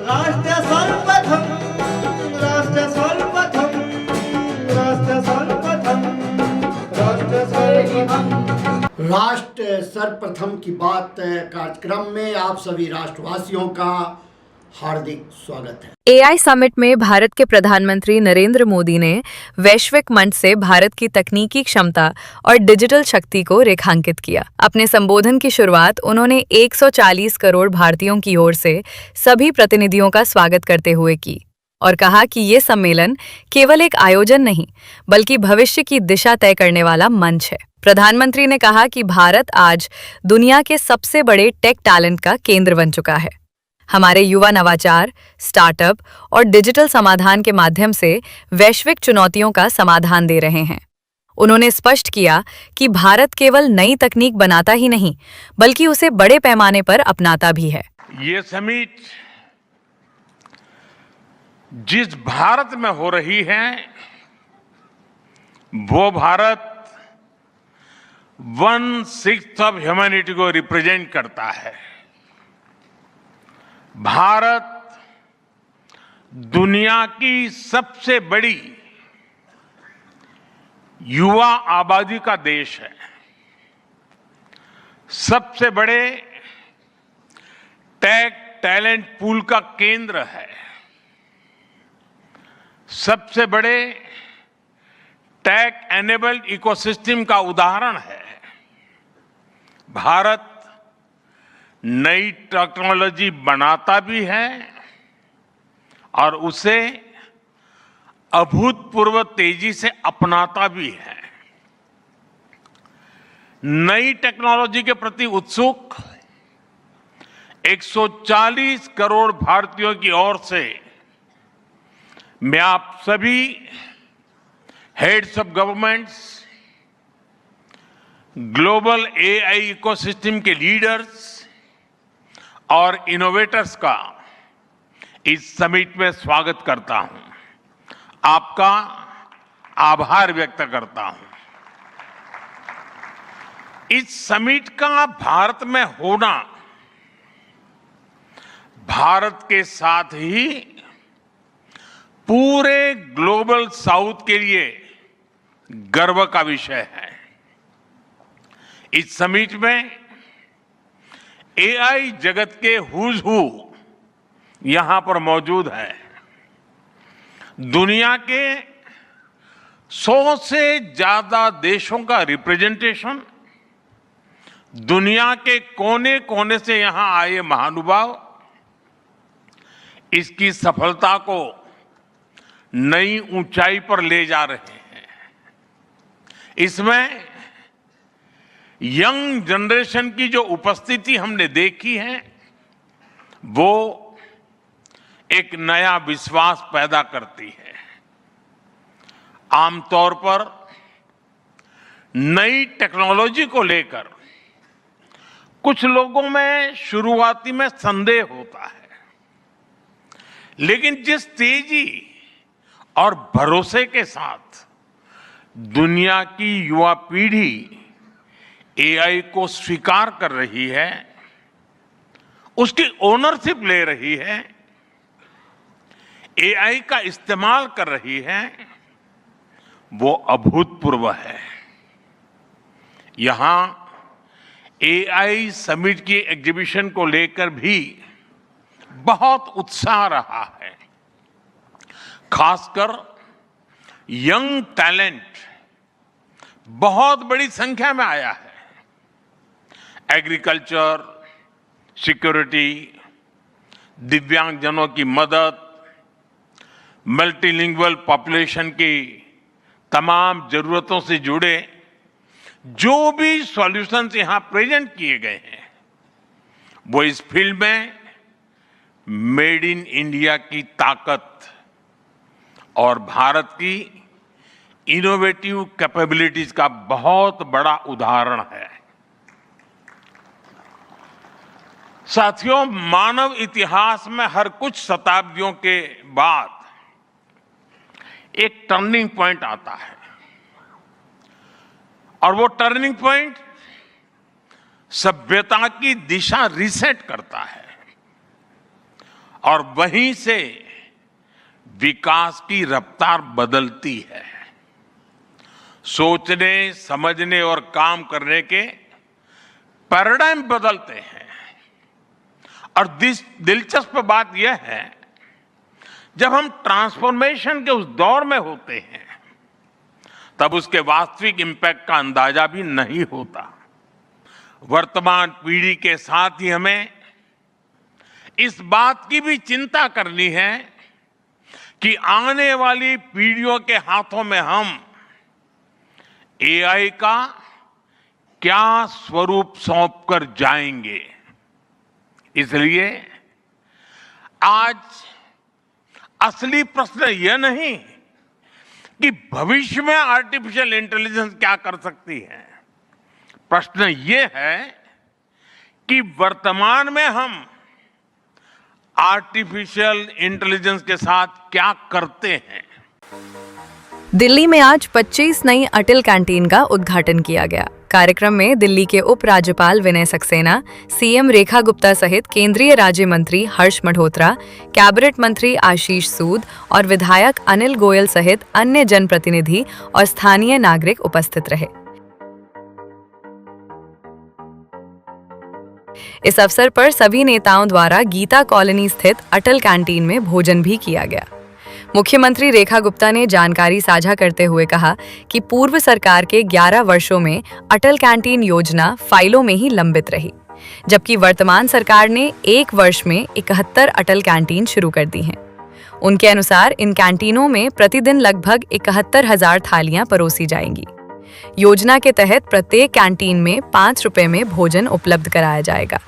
राष्ट्र सर्वप्रथम राष्ट्र सर्वप्रथम राष्ट्र सर्वप्रथम राष्ट्र सर्वप्रथम राष्ट्र सर्वप्रथम की बात कार्यक्रम में आप सभी राष्ट्रवासियों का हार्दिक स्वागत है। एआई समिट में भारत के प्रधानमंत्री नरेंद्र मोदी ने वैश्विक मंच से भारत की तकनीकी क्षमता और डिजिटल शक्ति को रेखांकित किया। अपने संबोधन की शुरुआत उन्होंने 140 करोड़ भारतीयों की ओर से सभी प्रतिनिधियों का स्वागत करते हुए की और कहा कि ये सम्मेलन केवल एक आयोजन नहीं बल्कि भविष्य की दिशा तय करने वाला मंच है। प्रधानमंत्री ने कहा कि भारत आज दुनिया के सबसे बड़े टेक टैलेंट का केंद्र बन चुका है। हमारे युवा नवाचार, स्टार्टअप और डिजिटल समाधान के माध्यम से वैश्विक चुनौतियों का समाधान दे रहे हैं। उन्होंने स्पष्ट किया कि भारत केवल नई तकनीक बनाता ही नहीं बल्कि उसे बड़े पैमाने पर अपनाता भी है। ये समिट जिस भारत में हो रही है वो भारत 1/6 ऑफ ह्यूमैनिटी को रिप्रेजेंट करता है। भारत दुनिया की सबसे बड़ी युवा आबादी का देश है, सबसे बड़े टेक टैलेंट पूल का केंद्र है, सबसे बड़े टेक एनेबल्ड इकोसिस्टम का उदाहरण है। भारत नई टेक्नोलॉजी बनाता भी है और उसे अभूतपूर्व तेजी से अपनाता भी है। नई टेक्नोलॉजी के प्रति उत्सुक 140 करोड़ भारतीयों की ओर से मैं आप सभी heads of governments, global AI ecosystem के लीडर्स और इनोवेटर्स का इस समिट में स्वागत करता हूं, आपका आभार व्यक्त करता हूं। इस समिट का भारत में होना भारत के साथ ही पूरे ग्लोबल साउथ के लिए गर्व का विषय है। इस समिट में एआई जगत के हुज हू यहां पर मौजूद है। दुनिया के 100 से ज्यादा देशों का रिप्रेजेंटेशन, दुनिया के कोने कोने से यहां आए महानुभाव इसकी सफलता को नई ऊंचाई पर ले जा रहे हैं। इसमें यंग जनरेशन की जो उपस्थिति हमने देखी है वो एक नया विश्वास पैदा करती है। आमतौर पर नई टेक्नोलॉजी को लेकर कुछ लोगों में शुरुआती में संदेह होता है, लेकिन जिस तेजी और भरोसे के साथ दुनिया की युवा पीढ़ी एआई को स्वीकार कर रही है, उसकी ओनरशिप ले रही है, एआई का इस्तेमाल कर रही है, वो अभूतपूर्व है। यहां एआई समिट की एग्जीबिशन को लेकर भी बहुत उत्साह रहा है। खासकर यंग टैलेंट बहुत बड़ी संख्या में आया है। एग्रीकल्चर, सिक्योरिटी, दिव्यांगजनों की मदद, मल्टीलिंगुअल पॉपुलेशन की तमाम जरूरतों से जुड़े जो भी सॉल्यूशंस यहां प्रेजेंट किए गए हैं वो इस फील्ड में मेड इन इंडिया की ताकत और भारत की इनोवेटिव कैपेबिलिटीज का बहुत बड़ा उदाहरण है। साथियों, मानव इतिहास में हर कुछ शताब्दियों के बाद एक टर्निंग पॉइंट आता है और वो टर्निंग पॉइंट सभ्यता की दिशा रीसेट करता है और वहीं से विकास की रफ्तार बदलती है। सोचने, समझने और काम करने के पैराडाइम बदलते हैं। और दिलचस्प बात यह है, जब हम ट्रांसफॉर्मेशन के उस दौर में होते हैं तब उसके वास्तविक इंपैक्ट का अंदाजा भी नहीं होता। वर्तमान पीढ़ी के साथ ही हमें इस बात की भी चिंता करनी है कि आने वाली पीढ़ियों के हाथों में हम एआई का क्या स्वरूप सौंप कर जाएंगे। इसलिए आज असली प्रश्न यह नहीं कि भविष्य में आर्टिफिशियल इंटेलिजेंस क्या कर सकती है। प्रश्न यह है कि वर्तमान में हम आर्टिफिशियल इंटेलिजेंस के साथ क्या करते हैं। दिल्ली में आज 25 नई अटल कैंटीन का उद्घाटन किया गया। कार्यक्रम में दिल्ली के उपराज्यपाल विनय सक्सेना, सीएम रेखा गुप्ता सहित केंद्रीय राज्य मंत्री हर्ष मल्होत्रा, कैबिनेट मंत्री आशीष सूद और विधायक अनिल गोयल सहित अन्य जनप्रतिनिधि और स्थानीय नागरिक उपस्थित रहे। इस अवसर पर सभी नेताओं द्वारा गीता कॉलोनी स्थित अटल कैंटीन में भोजन भी किया गया। मुख्यमंत्री रेखा गुप्ता ने जानकारी साझा करते हुए कहा कि पूर्व सरकार के 11 वर्षों में अटल कैंटीन योजना फाइलों में ही लंबित रही, जबकि वर्तमान सरकार ने 1 वर्ष में 71 अटल कैंटीन शुरू कर दी हैं। उनके अनुसार इन कैंटीनों में प्रतिदिन लगभग 71,000 थालियां परोसी जाएंगी। योजना के तहत प्रत्येक कैंटीन में 5 रुपए में भोजन उपलब्ध कराया जाएगा।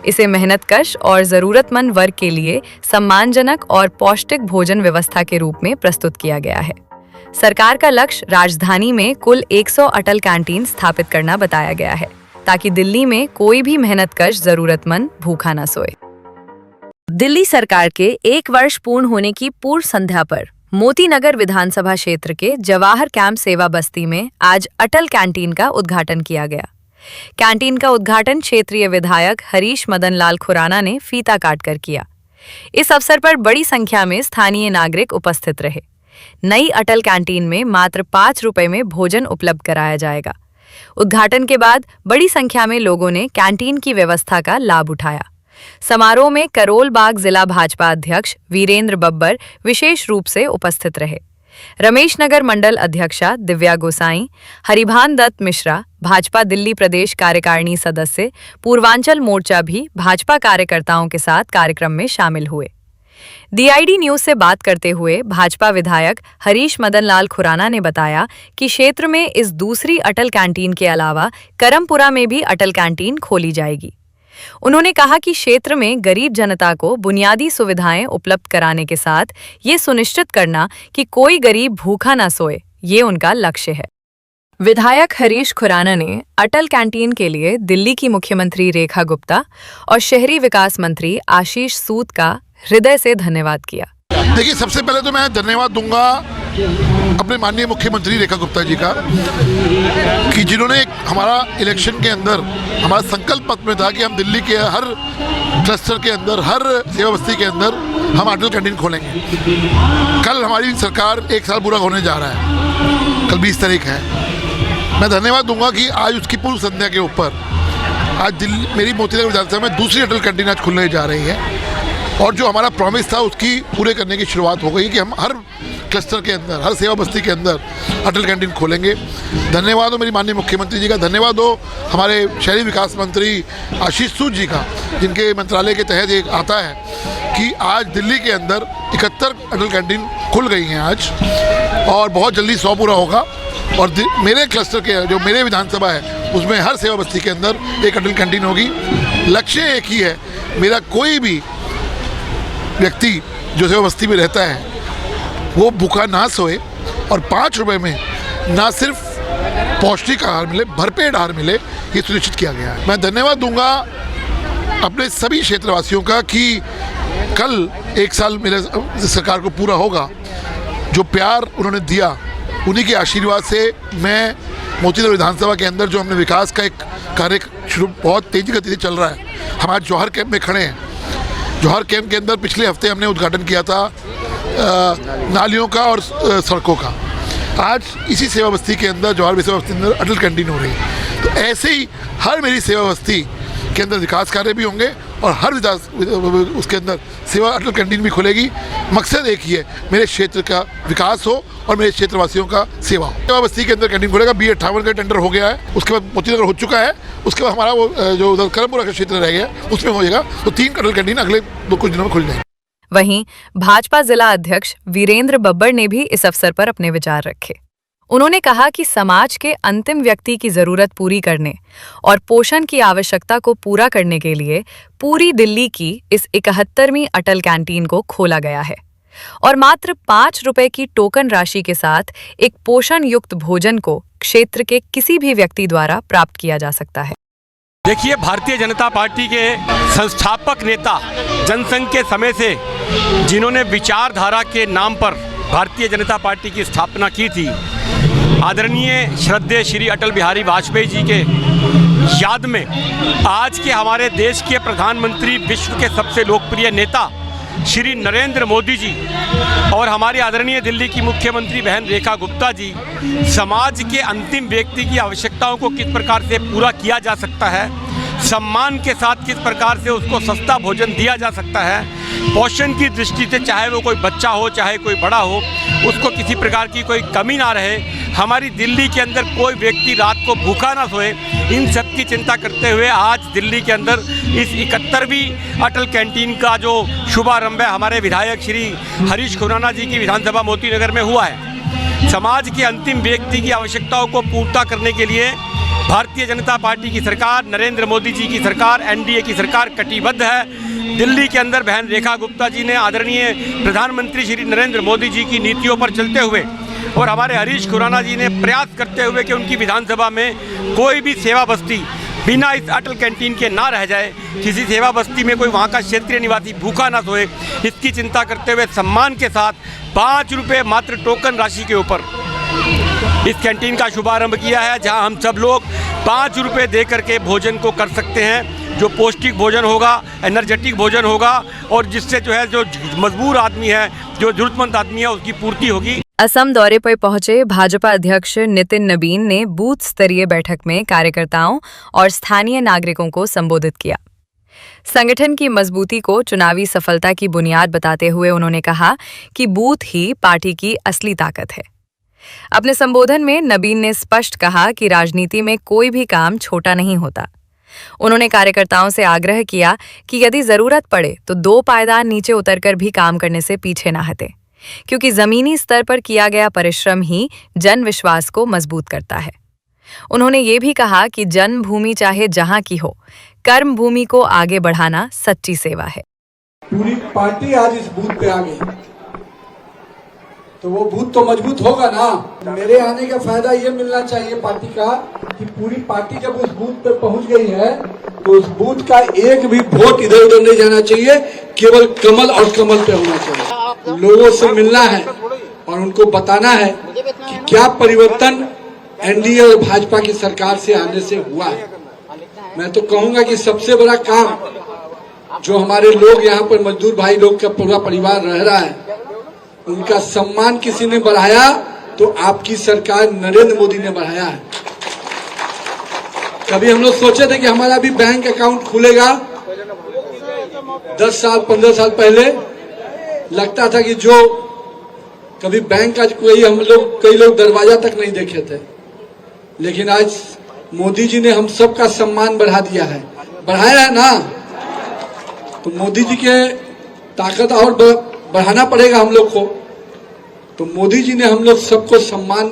इसे मेहनतकश और जरूरतमंद वर्ग के लिए सम्मानजनक और पौष्टिक भोजन व्यवस्था के रूप में प्रस्तुत किया गया है। सरकार का लक्ष्य राजधानी में कुल 100 अटल कैंटीन स्थापित करना बताया गया है, ताकि दिल्ली में कोई भी मेहनतकश जरूरतमंद भूखा न सोए। दिल्ली सरकार के 1 वर्ष पूर्ण होने की पूर्व संध्या पर मोतीनगर विधानसभा क्षेत्र के जवाहर कैंप सेवा बस्ती में आज अटल कैंटीन का उद्घाटन किया गया। कैंटीन का उद्घाटन क्षेत्रीय विधायक हरीश मदन लाल खुराना ने फीता काटकर किया। इस अवसर पर बड़ी संख्या में स्थानीय नागरिक उपस्थित रहे। नई अटल कैंटीन में मात्र 5 रुपए में भोजन उपलब्ध कराया जाएगा। उद्घाटन के बाद बड़ी संख्या में लोगों ने कैंटीन की व्यवस्था का लाभ उठाया। समारोह में करोल बाग जिला भाजपा अध्यक्ष वीरेंद्र बब्बर विशेष रूप से उपस्थित रहे। रमेश नगर मंडल अध्यक्षा दिव्या गोसाई, हरिभान दत्त मिश्रा, भाजपा दिल्ली प्रदेश कार्यकारिणी सदस्य, पूर्वांचल मोर्चा भी भाजपा कार्यकर्ताओं के साथ कार्यक्रम में शामिल हुए। DID न्यूज से बात करते हुए भाजपा विधायक हरीश मदन लाल खुराना ने बताया कि क्षेत्र में इस दूसरी अटल कैंटीन के अलावा करमपुरा में भी अटल कैंटीन खोली जाएगी। उन्होंने कहा कि क्षेत्र में गरीब जनता को बुनियादी सुविधाएं उपलब्ध कराने के साथ ये सुनिश्चित करना कि कोई गरीब भूखा न सोए, ये उनका लक्ष्य है। विधायक हरीश खुराना ने अटल कैंटीन के लिए दिल्ली की मुख्यमंत्री रेखा गुप्ता और शहरी विकास मंत्री आशीष सूद का हृदय से धन्यवाद किया। देखिए, सबसे पहले तो मैं धन्यवाद दूंगा अपने माननीय मुख्यमंत्री रेखा गुप्ता जी का कि जिन्होंने हमारा इलेक्शन के अंदर हमारा संकल्प पत्र में था कि हम दिल्ली के हर क्लस्टर के अंदर, हर सेवा बस्ती के अंदर हम अटल कैंटीन खोलेंगे। कल हमारी सरकार 1 साल पूरा होने जा रहा है, कल 20 तारीख है। मैं धन्यवाद दूंगा कि आज उसकी पूर्व संध्या के ऊपर आज दिल्ली मेरी मोतीनगर विधानसभा में दूसरी अटल कैंटीन आज खुलने जा रही है और जो हमारा प्रॉमिस था उसकी पूरे करने की शुरुआत हो गई कि हम हर क्लस्टर के अंदर, हर सेवा बस्ती के अंदर अटल कैंटीन खोलेंगे। धन्यवाद हो मेरी माननीय मुख्यमंत्री जी का, धन्यवाद हो हमारे शहरी विकास मंत्री आशीष सूद जी का, जिनके मंत्रालय के तहत एक आता है कि आज दिल्ली के अंदर 71 अटल कैंटीन खुल गई हैं आज और बहुत जल्दी 100 पूरा होगा। और मेरे क्लस्टर के जो मेरे विधानसभा है उसमें हर सेवा बस्ती के अंदर एक अटल कैंटीन होगी। लक्ष्य एक ही है, मेरा कोई भी व्यक्ति जो सेवा बस्ती में रहता है वो भूखा ना सोए और 5 रुपए में ना सिर्फ पौष्टिक आहार मिले, भरपेट आहार मिले, ये सुनिश्चित किया गया है। मैं धन्यवाद दूंगा अपने सभी क्षेत्रवासियों का कि कल 1 साल मेरे सरकार को पूरा होगा। जो प्यार उन्होंने दिया, उन्हीं के आशीर्वाद से मैं मोतीनगर विधानसभा के अंदर जो हमने विकास का एक कार्य शुरू बहुत तेज़ी गति से चल रहा है। हम आज जौहर कैंप में खड़े हैं। जौहर कैंप के अंदर पिछले हफ्ते हमने उद्घाटन किया था नालियों का और सड़कों का। आज इसी सेवा बस्ती के अंदर, जौहर सेवा बस्ती के अंदर अटल कैंटीन हो रही है। तो ऐसे ही हर मेरी सेवा बस्ती के अंदर विकास कार्य भी होंगे और हर उसके अंदर सेवा अटल कैंटीन भी खुलेगी। मकसद एक ही है, मेरे क्षेत्र का विकास हो और मेरे क्षेत्रवासियों का सेवा हो। सेवा बस्ती के अंदर कैंटीन खुलेगा। B58 का टेंडर हो गया है, उसके बाद मोतीनगर हो चुका है, उसके बाद हमारा वो जो उधर करमपुरा का क्षेत्र रह गया उसमें हो जाएगा। तो 3 अटल कैंटीन अगले कुछ दिनों में खुल जाएंगे। वहीं भाजपा जिला अध्यक्ष वीरेंद्र बब्बर ने भी इस अवसर पर अपने विचार रखे। उन्होंने कहा कि समाज के अंतिम व्यक्ति की जरूरत पूरी करने और पोषण की आवश्यकता को पूरा करने के लिए पूरी दिल्ली की इस 71वीं अटल कैंटीन को खोला गया है और मात्र 5 रुपए की टोकन राशि के साथ एक पोषण युक्त भोजन को क्षेत्र के किसी भी व्यक्ति द्वारा प्राप्त किया जा सकता है। देखिए, भारतीय जनता पार्टी के संस्थापक नेता जनसंघ के समय से जिन्होंने विचारधारा के नाम पर भारतीय जनता पार्टी की स्थापना की थी, आदरणीय श्रद्धेय श्री अटल बिहारी वाजपेयी जी के याद में आज के हमारे देश के प्रधानमंत्री, विश्व के सबसे लोकप्रिय नेता श्री नरेंद्र मोदी जी और हमारी आदरणीय दिल्ली की मुख्यमंत्री बहन रेखा गुप्ता जी समाज के अंतिम व्यक्ति की आवश्यकताओं को किस प्रकार से पूरा किया जा सकता है, सम्मान के साथ किस प्रकार से उसको सस्ता भोजन दिया जा सकता है, पोषण की दृष्टि से चाहे वो कोई बच्चा हो चाहे कोई बड़ा हो उसको किसी प्रकार की कोई कमी ना रहे, हमारी दिल्ली के अंदर कोई व्यक्ति रात को भूखा ना सोए, इन सब की चिंता करते हुए आज दिल्ली के अंदर इस 71वीं अटल कैंटीन का जो शुभारंभ है हमारे विधायक श्री हरीश खुराना जी की विधानसभा मोतीनगर में हुआ है। समाज के अंतिम व्यक्ति की आवश्यकताओं को पूर्ता करने के लिए भारतीय जनता पार्टी की सरकार, नरेंद्र मोदी जी की सरकार, NDA की सरकार कटिबद्ध है। दिल्ली के अंदर बहन रेखा गुप्ता जी ने आदरणीय प्रधानमंत्री श्री नरेंद्र मोदी जी की नीतियों पर चलते हुए और हमारे हरीश खुराना जी ने प्रयास करते हुए कि उनकी विधानसभा में कोई भी सेवा बस्ती बिना इस अटल कैंटीन के ना रह जाए, किसी सेवा बस्ती में कोई वहाँ का क्षेत्रीय निवासी भूखा ना सोए, इसकी चिंता करते हुए सम्मान के साथ 5 रुपये मात्र टोकन राशि के ऊपर इस कैंटीन का शुभारंभ किया है, जहां हम सब लोग 5 रुपये दे करके भोजन को कर सकते हैं, जो पौष्टिक भोजन होगा, एनर्जेटिक भोजन होगा और जिससे जो है जो मजबूर आदमी है, जो जरूरतमंद आदमी है, उसकी पूर्ति होगी। असम दौरे पर पहुंचे भाजपा अध्यक्ष नितिन नबीन ने बूथ स्तरीय बैठक में कार्यकर्ताओं और स्थानीय नागरिकों को संबोधित किया। संगठन की मजबूती को चुनावी सफलता की बुनियाद बताते हुए उन्होंने कहा कि बूथ ही पार्टी की असली ताकत है। अपने संबोधन में नबीन ने स्पष्ट कहा कि राजनीति में कोई भी काम छोटा नहीं होता। उन्होंने कार्यकर्ताओं से आग्रह किया कि यदि जरूरत पड़े तो 2 पायदान नीचे उतरकर भी काम करने से पीछे न हटे, क्योंकि जमीनी स्तर पर किया गया परिश्रम ही जन विश्वास को मजबूत करता है। उन्होंने ये भी कहा कि जन्मभूमि चाहे जहां की हो, कर्म भूमि को आगे बढ़ाना सच्ची सेवा है। पूरी पार्टी आज इस बूथ पे आ गई तो वो बूथ तो मजबूत होगा ना। मेरे आने का फायदा ये मिलना चाहिए पार्टी का कि पूरी पार्टी जब उस बूथ पे पहुंच गई है तो उस बूथ का एक भी वोट इधर उधर नहीं जाना चाहिए, केवल कमल और कमल पे होना चाहिए। लोगों से मिलना है और उनको बताना है कि क्या परिवर्तन NDA और भाजपा की सरकार से आने से हुआ है। मैं तो कहूंगा कि सबसे बड़ा काम जो हमारे लोग यहाँ पर मजदूर भाई लोग का पूरा परिवार रह रहा है, उनका सम्मान किसी ने बढ़ाया तो आपकी सरकार नरेंद्र मोदी ने बढ़ाया है। कभी हम लोग सोचे थे कि हमारा भी बैंक अकाउंट खुलेगा, 10 साल 15 साल पहले लगता था कि जो कभी बैंक का कई लोग दरवाजा तक नहीं देखे थे, लेकिन आज मोदी जी ने हम सबका सम्मान बढ़ा दिया है, बढ़ाया है ना। तो मोदी जी के ताकत और बढ़ाना पड़ेगा हम लोग को। तो मोदी जी ने हम लोग सबको सम्मान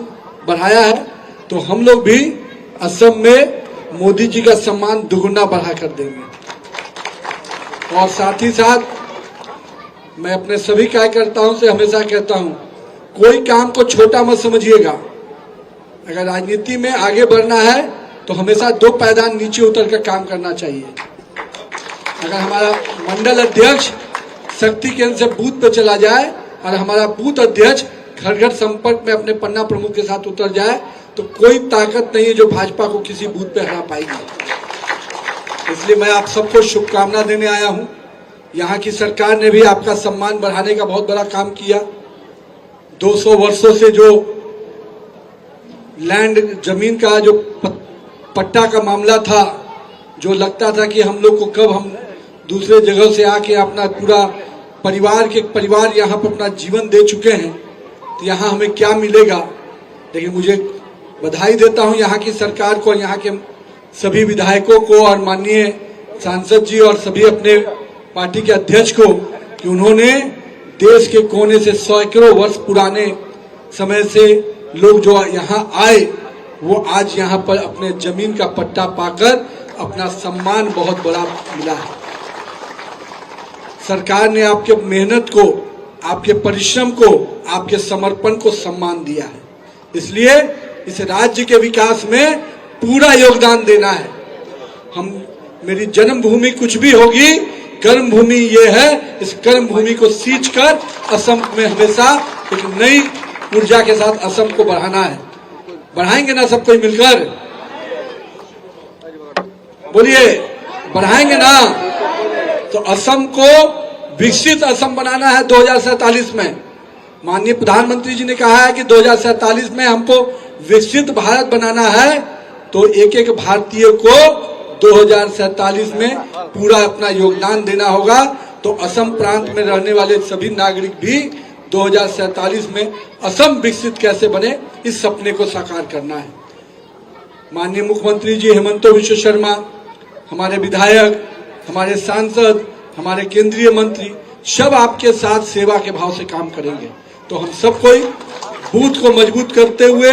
बढ़ाया है, तो हम लोग भी असम में मोदी जी का सम्मान दुगुना बढ़ा कर देंगे। और साथ ही साथ मैं अपने सभी कार्यकर्ताओं से हमेशा कहता हूं, कोई काम को छोटा मत समझिएगा। अगर राजनीति में आगे बढ़ना है तो हमेशा 2 पायदान नीचे उतर कर काम करना चाहिए। अगर हमारा मंडल अध्यक्ष शक्ति केंद्र से बूथ पे चला जाए और हमारा बूथ अध्यक्ष घर घर संपर्क में अपने पन्ना प्रमुख के साथ उतर जाए तो कोई ताकत नहीं है जो भाजपा को किसी बूथ पे हरा पाएगी। इसलिए मैं आप सबको शुभकामना देने आया हूं यहाँ की सरकार ने भी आपका सम्मान बढ़ाने का बहुत बड़ा काम किया। 200 वर्षों से जो लैंड जमीन का जो पट्टा का मामला था, जो लगता था कि हम लोग को कब हम दूसरे जगह से आके अपना पूरा परिवार यहाँ पर अपना जीवन दे चुके हैं, तो यहाँ हमें क्या मिलेगा। लेकिन मुझे बधाई देता हूँ यहाँ की सरकार को, यहाँ के सभी विधायकों को और माननीय सांसद जी और सभी अपने पार्टी के अध्यक्ष को कि उन्होंने देश के कोने से सैकड़ों वर्ष पुराने समय से लोग जो यहाँ आए वो आज यहाँ पर अपने जमीन का पट्टा पाकर अपना सम्मान बहुत बड़ा मिला है। सरकार ने आपके मेहनत को, आपके परिश्रम को, आपके समर्पण को सम्मान दिया है। इसलिए इस राज्य के विकास में पूरा योगदान देना है। मेरी जन्मभूमि कुछ भी होगी, कर्म भूमि ये है, इस कर्म भूमि को सींचकर असम में हमेशा एक नई ऊर्जा के साथ असम को बढ़ाना है। बढ़ाएंगे ना सब कोई मिलकर? बोलिए, बढ़ाएंगे ना? तो असम को विकसित असम बनाना है 2047 में। माननीय प्रधानमंत्री जी ने कहा है कि 2047 में हमको विकसित भारत बनाना है, तो एक एक भारतीय को 2047 में पूरा अपना योगदान देना होगा। तो असम प्रांत में रहने वाले सभी नागरिक भी 2047 में असम विकसित कैसे बने, इस सपने को साकार करना है। माननीय मुख्यमंत्री जी हेमंत बिश्व शर्मा, हमारे विधायक, हमारे सांसद, हमारे केंद्रीय मंत्री सब आपके साथ सेवा के भाव से काम करेंगे। तो हम सब कोई बूथ को मजबूत करते हुए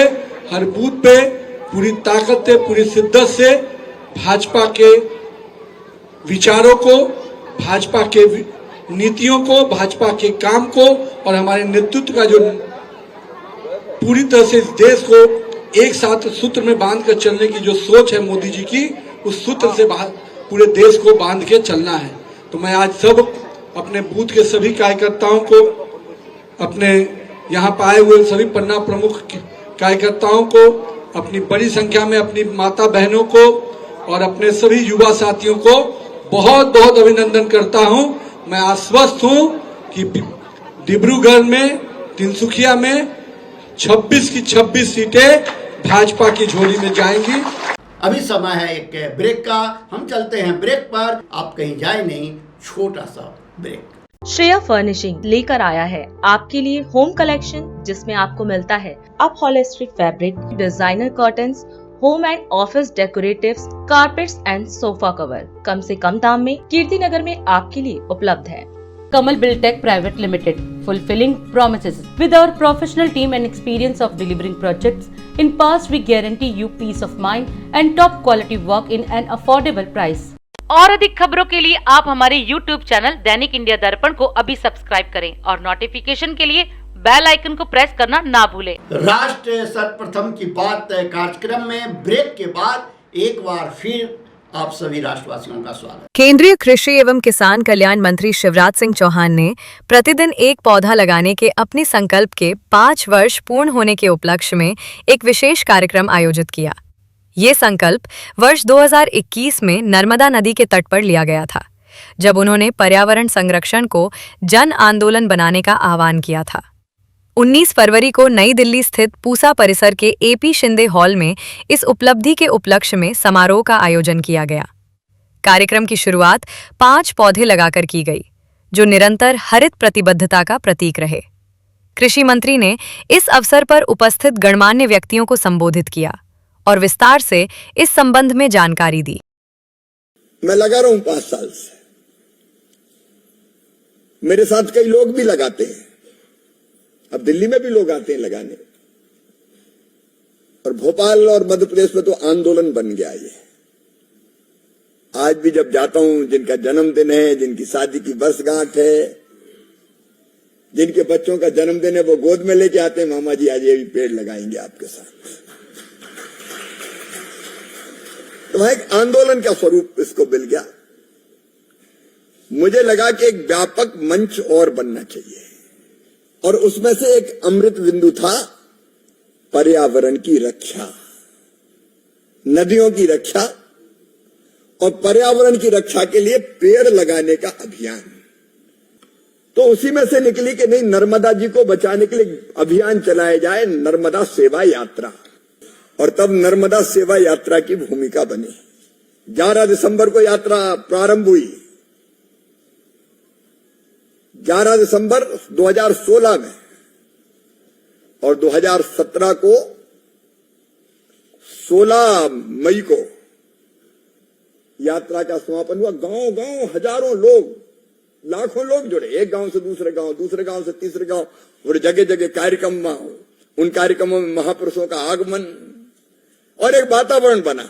हर बूथ पे पूरी ताकत से, पूरी शिद्दत से भाजपा के विचारों को, भाजपा के नीतियों को, भाजपा के काम को और हमारे नेतृत्व का जो पूरी तरह से इस देश को एक साथ सूत्र में बांध कर चलने की जो सोच है मोदी जी की, उस सूत्र से पूरे देश को बांध के चलना है। तो मैं आज सब अपने बूथ के सभी कार्यकर्ताओं को, अपने यहाँ पर आए हुए सभी पन्ना प्रमुख कार्यकर्ताओं को, अपनी बड़ी संख्या में अपनी माता बहनों को और अपने सभी युवा साथियों को बहुत बहुत अभिनंदन करता हूँ। मैं आश्वस्त हूँ कि डिब्रूगढ़ में, तिनसुकिया में 26 की 26 सीटें भाजपा की झोली में जाएंगी। अभी समय है एक ब्रेक का, हम चलते हैं ब्रेक पर। आप कहीं जाए नहीं, छोटा सा ब्रेक। श्रेया फर्निशिंग लेकर आया है आपके लिए होम कलेक्शन, जिसमें आपको मिलता है upholstery fabric, designer curtains, home and office decoratives, carpets and sofa cover कम से कम दाम में कीर्ति नगर में आपके लिए उपलब्ध है। Kamal Buildtech Private Limited, fulfilling promises. With our professional team and experience of delivering projects, in past we guarantee you peace of mind and top quality work in an affordable price. और अधिक खबरों के लिए आप हमारे YouTube channel दैनिक India दर्पण को अभी सब्सक्राइब करें और नोटिफिकेशन के लिए बेल आइकन को प्रेस करना ना भूलें। राष्ट्र सर्वप्रथम की बात कार्यक्रम में ब्रेक के बाद एक बार फिर आप सभी राष्ट्रवासियों का स्वागत। केंद्रीय कृषि एवं किसान कल्याण मंत्री शिवराज सिंह चौहान ने प्रतिदिन एक पौधा लगाने के अपने संकल्प के 5 वर्ष पूर्ण होने के उपलक्ष्य में एक विशेष कार्यक्रम आयोजित किया। ये संकल्प वर्ष 2021 में नर्मदा नदी के तट पर लिया गया था, जब उन्होंने पर्यावरण संरक्षण को जन आंदोलन बनाने का आह्वान किया था। 19 फरवरी को नई दिल्ली स्थित पूसा परिसर के AP शिंदे हॉल में इस उपलब्धि के उपलक्ष्य में समारोह का आयोजन किया गया। कार्यक्रम की शुरुआत 5 पौधे लगाकर की गई, जो निरंतर हरित प्रतिबद्धता का प्रतीक रहे। कृषि मंत्री ने इस अवसर पर उपस्थित गणमान्य व्यक्तियों को संबोधित किया और विस्तार से इस संबंध में जानकारी दी। मैं लगा रहा हूं 5 साल से, मेरे साथ कई लोग भी लगाते हैं, अब दिल्ली में भी लोग आते हैं लगाने, और भोपाल और मध्य प्रदेश में तो आंदोलन बन गया ये। आज भी जब जाता हूं, जिनका जन्मदिन है, जिनकी शादी की वर्षगांठ है, जिनके बच्चों का जन्मदिन है, वो गोद में लेके आते हैं, मामा जी आज ये भी पेड़ लगाएंगे आपके साथ। तो एक आंदोलन का स्वरूप इसको मिल गया। मुझे लगा कि एक व्यापक मंच और बनना चाहिए, और उसमें से एक अमृत बिंदु था पर्यावरण की रक्षा, नदियों की रक्षा और पर्यावरण की रक्षा के लिए पेड़ लगाने का अभियान। तो उसी में से निकली कि नहीं, नर्मदा जी को बचाने के लिए अभियान चलाया जाए, नर्मदा सेवा यात्रा। और तब नर्मदा सेवा यात्रा की भूमिका बनी। 11 दिसंबर को यात्रा प्रारंभ हुई। 11 दिसंबर 2016 में, और 2017 को 16 मई को यात्रा का समापन हुआ। गांव गांव हजारों लोग, लाखों लोग जुड़े, एक गांव से दूसरे गांव, दूसरे गांव से तीसरे गांव, और जगह जगह कार्यक्रम, उन कार्यक्रमों में महापुरुषों का आगमन, और एक वातावरण बना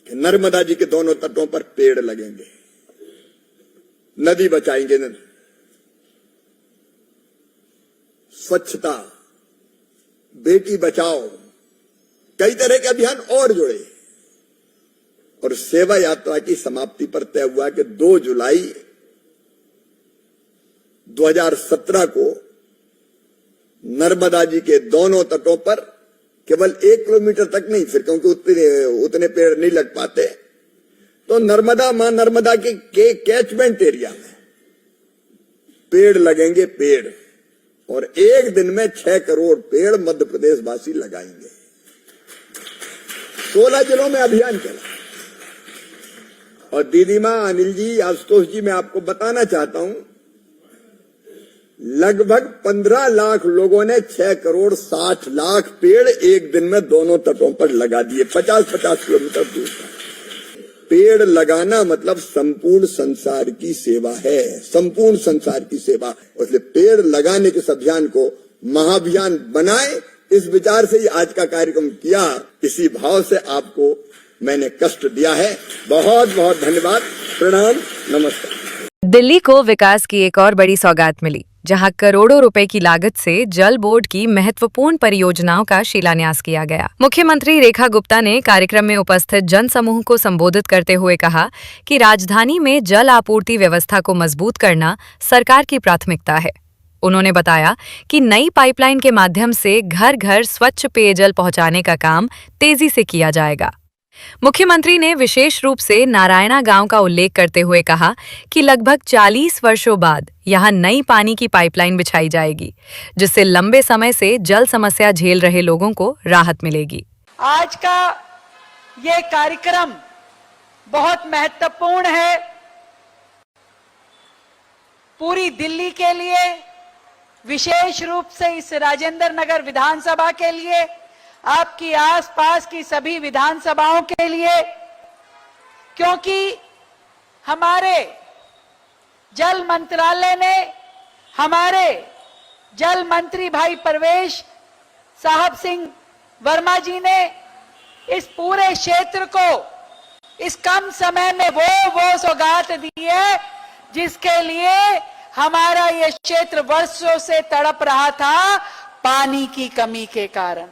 कि नर्मदा जी के दोनों तटों पर पेड़ लगेंगे, नदी बचाएंगे, स्वच्छता, बेटी बचाओ, कई तरह के अभियान और जुड़े। और सेवा यात्रा की समाप्ति पर तय हुआ कि 2 जुलाई 2017 को नर्मदा जी के दोनों तटों पर केवल 1 किलोमीटर तक नहीं, फिर क्योंकि उतने पेड़ नहीं लग पाते, तो मां नर्मदा के कैचमेंट एरिया में पेड़ लगेंगे, पेड़। और एक दिन में 6 करोड़ पेड़ मध्य प्रदेश वासी लगाएंगे। 16 जिलों में अभियान चला। और दीदी मां, अनिल जी, आशुतोष जी, मैं आपको बताना चाहता हूं, लगभग 15 लाख लोगों ने 6 करोड़ 60 लाख पेड़ एक दिन में दोनों तटों पर लगा दिए। 50-50 किलोमीटर दूर तक पेड़ लगाना मतलब संपूर्ण संसार की सेवा है, संपूर्ण संसार की सेवा। इसलिए पेड़ लगाने के इस अभियान को महाअभियान बनाए, इस विचार से ही आज का कार्यक्रम किया। इसी भाव से आपको मैंने कष्ट दिया है। बहुत बहुत धन्यवाद, प्रणाम, नमस्कार। दिल्ली को विकास की एक और बड़ी सौगात मिली, जहां करोड़ों रुपए की लागत से जल बोर्ड की महत्वपूर्ण परियोजनाओं का शिलान्यास किया गया। मुख्यमंत्री रेखा गुप्ता ने कार्यक्रम में उपस्थित जन समूह को संबोधित करते हुए कहा कि राजधानी में जल आपूर्ति व्यवस्था को मजबूत करना सरकार की प्राथमिकता है। उन्होंने बताया कि नई पाइपलाइन के माध्यम से घर घर स्वच्छ पेयजल पहुंचाने का काम तेजी से किया जाएगा। मुख्यमंत्री ने विशेष रूप से नारायणा गांव का उल्लेख करते हुए कहा कि लगभग 40 वर्षों बाद यहां नई पानी की पाइपलाइन बिछाई जाएगी, जिससे लंबे समय से जल समस्या झेल रहे लोगों को राहत मिलेगी। आज का ये कार्यक्रम बहुत महत्वपूर्ण है पूरी दिल्ली के लिए, विशेष रूप से इस राजेंद्र नगर विधानसभा के लिए, आपकी आसपास की सभी विधानसभाओं के लिए, क्योंकि हमारे जल मंत्रालय ने, हमारे जल मंत्री भाई परवेश साहब सिंह वर्मा जी ने इस पूरे क्षेत्र को इस कम समय में वो सौगात दी है जिसके लिए हमारा ये क्षेत्र वर्षों से तड़प रहा था पानी की कमी के कारण।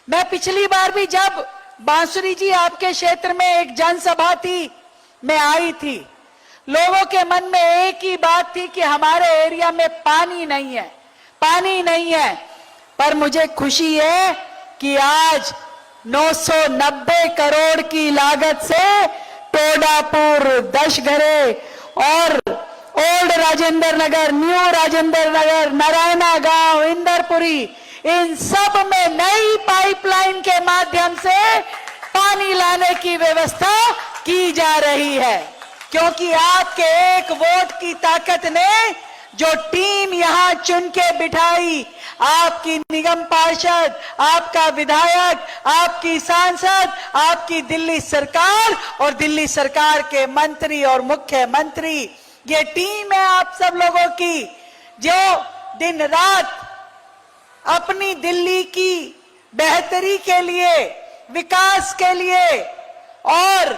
मैं पिछली बार भी जब बांसुरी जी आपके क्षेत्र में एक जनसभा थी, मैं आई थी, लोगों के मन में एक ही बात थी कि हमारे एरिया में पानी नहीं है, पानी नहीं है। पर मुझे खुशी है कि आज 990 करोड़ की लागत से टोडापुर, दशघरे और ओल्ड राजेंद्र नगर, न्यू राजेंद्र नगर, नारायणा गांव, इंदरपुरी, इन सब में नई पाइपलाइन के माध्यम से पानी लाने की व्यवस्था की जा रही है। क्योंकि आपके एक वोट की ताकत ने जो टीम यहां चुन के बिठाई, आपकी निगम पार्षद, आपका विधायक, आपकी सांसद, आपकी दिल्ली सरकार और दिल्ली सरकार के मंत्री और मुख्यमंत्री, ये टीम है आप सब लोगों की जो दिन रात अपनी दिल्ली की बेहतरी के लिए, विकास के लिए और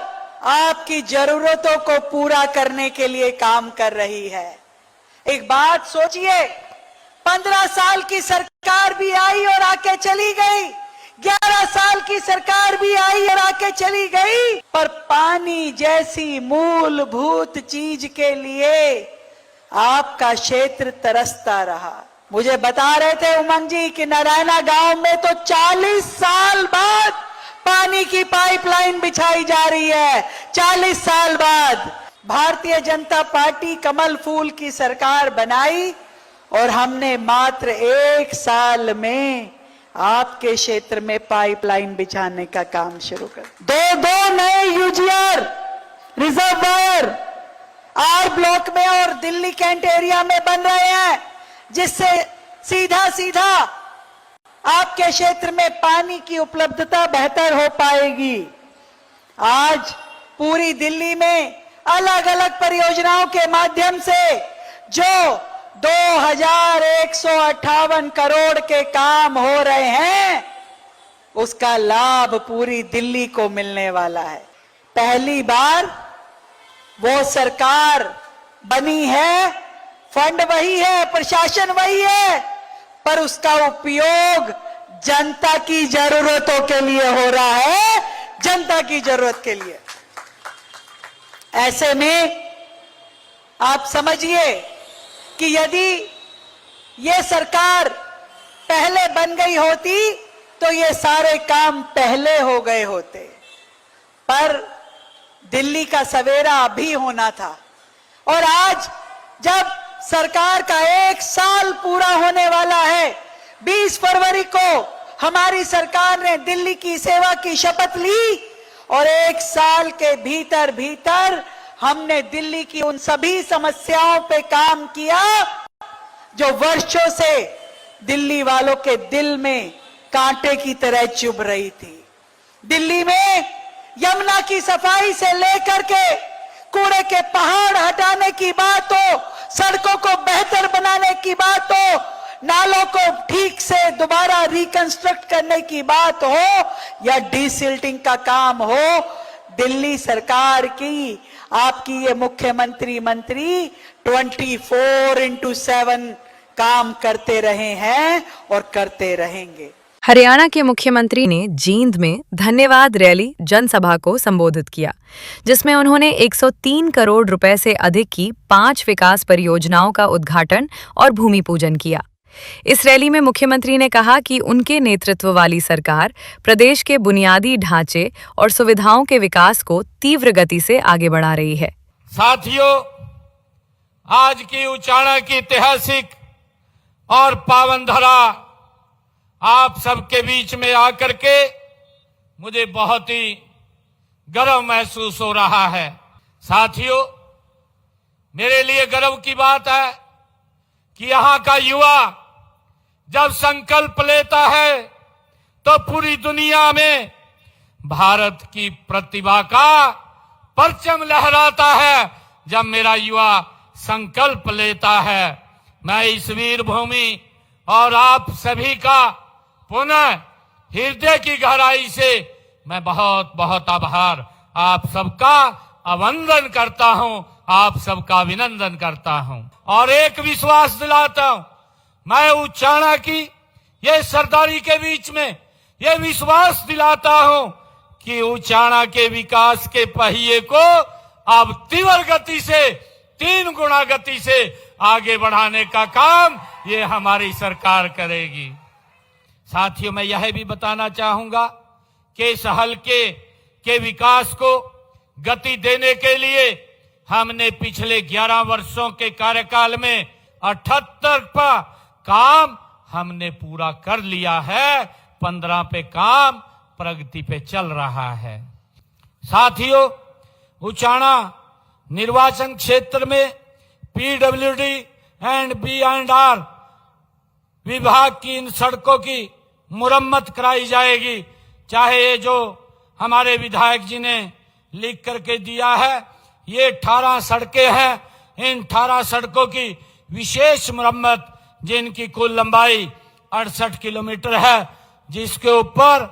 आपकी जरूरतों को पूरा करने के लिए काम कर रही है। एक बात सोचिए, 15 साल की सरकार भी आई और आके चली गई, 11 साल की सरकार भी आई और आके चली गई, पर पानी जैसी मूलभूत चीज के लिए आपका क्षेत्र तरसता रहा। मुझे बता रहे थे उमंग जी कि नारायणा गांव में तो 40 साल बाद पानी की पाइपलाइन बिछाई जा रही है, 40 साल बाद। भारतीय जनता पार्टी कमल फूल की सरकार बनाई और हमने मात्र 1 साल में आपके क्षेत्र में पाइपलाइन बिछाने का काम शुरू कर। दो नए यूजीआर रिजर्वायर आर ब्लॉक में और दिल्ली कैंट एरिया में बन रहे हैं, जिससे सीधा आपके क्षेत्र में पानी की उपलब्धता बेहतर हो पाएगी। आज पूरी दिल्ली में अलग अलग परियोजनाओं के माध्यम से जो 2158 करोड़ के काम हो रहे हैं, उसका लाभ पूरी दिल्ली को मिलने वाला है। पहली बार वो सरकार बनी है, फंड वही है, प्रशासन वही है, पर उसका उपयोग जनता की जरूरतों के लिए हो रहा है, जनता की जरूरत के लिए। ऐसे में आप समझिए कि यदि ये सरकार पहले बन गई होती तो ये सारे काम पहले हो गए होते, पर दिल्ली का सवेरा अभी होना था। और आज जब सरकार का 1 साल पूरा होने वाला है, 20 फरवरी को हमारी सरकार ने दिल्ली की सेवा की शपथ ली और 1 साल के भीतर हमने दिल्ली की उन सभी समस्याओं पे काम किया जो वर्षों से दिल्ली वालों के दिल में कांटे की तरह चुभ रही थी। दिल्ली में यमुना की सफाई से लेकर के कूड़े के पहाड़ हटाने की बात हो, सड़कों को बेहतर बनाने की बात हो, नालों को ठीक से दोबारा रिकंस्ट्रक्ट करने की बात हो या डीसिल्टिंग का काम हो, दिल्ली सरकार की आपकी ये मुख्यमंत्री मंत्री 24/7 काम करते रहे हैं और करते रहेंगे। हरियाणा के मुख्यमंत्री ने जींद में धन्यवाद रैली जनसभा को संबोधित किया, जिसमें उन्होंने 103 करोड़ रुपए से अधिक की 5 विकास परियोजनाओं का उद्घाटन और भूमि पूजन किया। इस रैली में मुख्यमंत्री ने कहा कि उनके नेतृत्व वाली सरकार प्रदेश के बुनियादी ढांचे और सुविधाओं के विकास को तीव्र गति से आगे बढ़ा रही है। साथियों, आज की उचाणा की ऐतिहासिक और पावन धरा आप सबके बीच में आकर के मुझे बहुत ही गर्व महसूस हो रहा है। साथियों, मेरे लिए गर्व की बात है कि यहाँ का युवा जब संकल्प लेता है तो पूरी दुनिया में भारत की प्रतिभा का परचम लहराता है। जब मेरा युवा संकल्प लेता है, मैं इस वीर भूमि और आप सभी का पुनः हृदय की गहराई से मैं बहुत बहुत आभार आप सबका अवंदन करता हूं, आप सबका अभिनंदन करता हूं और एक विश्वास दिलाता हूं। मैं उचाणा की ये सरदारी के बीच में ये विश्वास दिलाता हूं कि उचाणा के विकास के पहिए को अब तीव्र गति से 3 गुना गति से आगे बढ़ाने का काम ये हमारी सरकार करेगी। साथियों, मैं यह भी बताना चाहूंगा कि इस हलके के विकास को गति देने के लिए हमने पिछले 11 वर्षों के कार्यकाल में 78 का काम हमने पूरा कर लिया है, 15 पे काम प्रगति पे चल रहा है। साथियों, उचाणा निर्वाचन क्षेत्र में पीडब्ल्यूडी एंड B&R विभाग की इन सड़कों की मुरम्मत कराई जाएगी। चाहे ये जो हमारे विधायक जी ने लिख करके दिया है, ये 18 सड़कें हैं, इन 18 सड़कों की विशेष मुरम्मत जिनकी कुल लंबाई 68 किलोमीटर है, जिसके ऊपर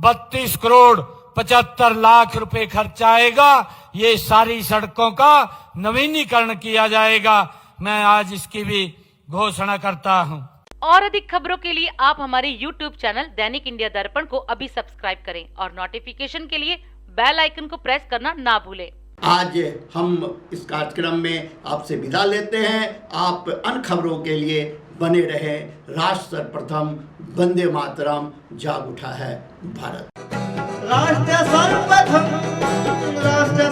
32 करोड़ 75 लाख रुपए खर्च आएगा। ये सारी सड़कों का नवीनीकरण किया जाएगा। मैं आज इसकी भी घोषणा करता हूं। और अधिक खबरों के लिए आप हमारे YouTube चैनल दैनिक इंडिया दर्पण को अभी सब्सक्राइब करें और नोटिफिकेशन के लिए बेल आइकन को प्रेस करना ना भूलें। आज हम इस कार्यक्रम में आपसे विदा लेते हैं। आप अन्य खबरों के लिए बने रहे। राष्ट्र सर्वप्रथम, वंदे मातरम, जाग उठा है भारत। राष्ट्र सर्वप्रथम, राष्ट्र